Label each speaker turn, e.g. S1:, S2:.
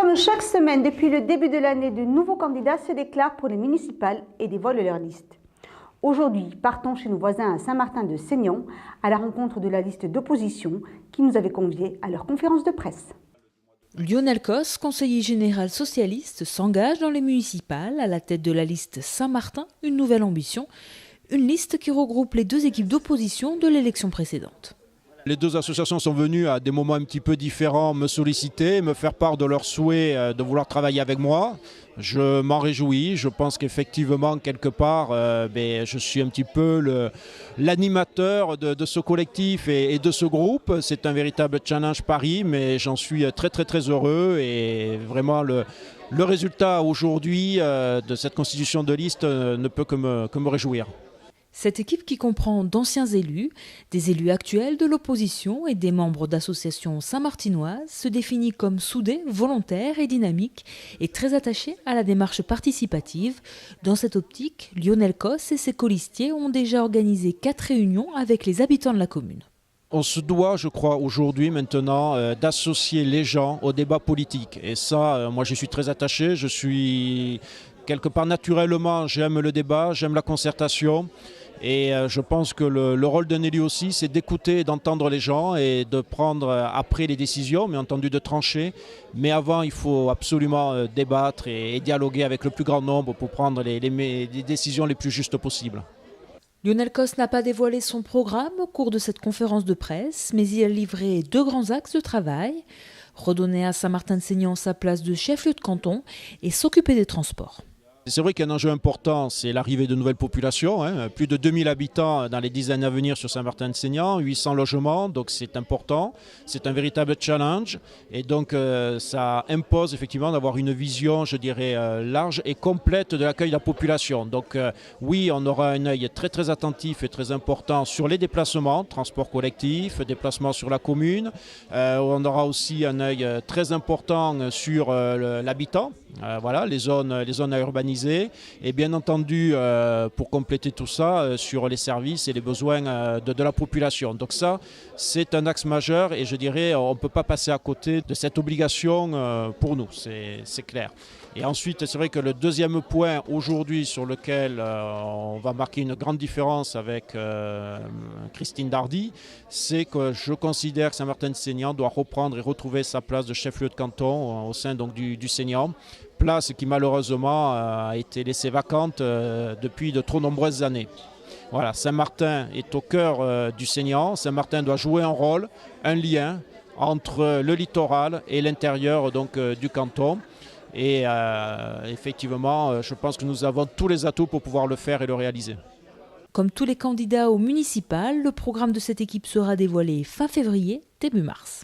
S1: Comme chaque semaine depuis le début de l'année, de nouveaux candidats se déclarent pour les municipales et dévoilent leur liste. Aujourd'hui, partons chez nos voisins à Saint-Martin-de-Seignan à la rencontre de la liste d'opposition qui nous avait conviés à leur conférence de presse.
S2: Lionel Cos, conseiller général socialiste, s'engage dans les municipales à la tête de la liste Saint-Martin, une nouvelle ambition, une liste qui regroupe les deux équipes d'opposition de l'élection précédente.
S3: Les deux associations sont venues à des moments un petit peu différents me solliciter, me faire part de leur souhait de vouloir travailler avec moi. Je m'en réjouis, je pense qu'effectivement, quelque part, je suis un petit peu l'animateur de ce collectif et de ce groupe. C'est un véritable challenge Paris, mais j'en suis très heureux et vraiment le résultat aujourd'hui de cette constitution de liste ne peut que me réjouir.
S2: Cette équipe qui comprend d'anciens élus, des élus actuels de l'opposition et des membres d'associations saint-martinoises se définit comme soudée, volontaire et dynamique et très attachée à la démarche participative. Dans cette optique, Lionel Cos et ses colistiers ont déjà organisé 4 réunions avec les habitants de la commune.
S3: On se doit, je crois, aujourd'hui, maintenant, d'associer les gens au débat politique. Et ça, moi, je suis très attaché. Je suis, quelque part, naturellement, j'aime le débat, j'aime la concertation. Et je pense que le rôle d'un élu aussi, c'est d'écouter et d'entendre les gens et de prendre après les décisions, mais entendu de trancher. Mais avant, il faut absolument débattre et dialoguer avec le plus grand nombre pour prendre les décisions les plus justes possibles.
S2: Lionel Cos n'a pas dévoilé son programme au cours de cette conférence de presse, mais il a livré 2 grands axes de travail, redonner à Saint-Martin-de-Seignan sa place de chef-lieu de canton et s'occuper des transports.
S3: C'est vrai qu'un enjeu important, c'est l'arrivée de nouvelles populations. Plus de 2000 habitants dans les 10 années à venir sur Saint-Martin-de-Seignan, 800 logements, donc c'est important. C'est un véritable challenge et donc ça impose effectivement d'avoir une vision, je dirais, large et complète de l'accueil de la population. Donc oui, on aura un œil très attentif et très important sur les déplacements, transport collectif, déplacements sur la commune. On aura aussi un œil très important sur l'habitant, voilà, les zones à urbaniser. Et bien entendu, pour compléter tout ça, sur les services et les besoins de la population. Donc ça, c'est un axe majeur et je dirais, on ne peut pas passer à côté de cette obligation pour nous, c'est clair. Et ensuite, c'est vrai que le deuxième point aujourd'hui sur lequel on va marquer une grande différence avec Christine Dardy, c'est que je considère que Saint-Martin-de-Seignan doit reprendre et retrouver sa place de chef-lieu de canton au sein donc, du Seignan. Place qui malheureusement a été laissée vacante depuis de trop nombreuses années. Voilà, Saint-Martin est au cœur du Seignan. Saint-Martin doit jouer un rôle, un lien entre le littoral et l'intérieur donc, du canton. Et effectivement, je pense que nous avons tous les atouts pour pouvoir le faire et le réaliser.
S2: Comme tous les candidats au municipal, le programme de cette équipe sera dévoilé fin février, début mars.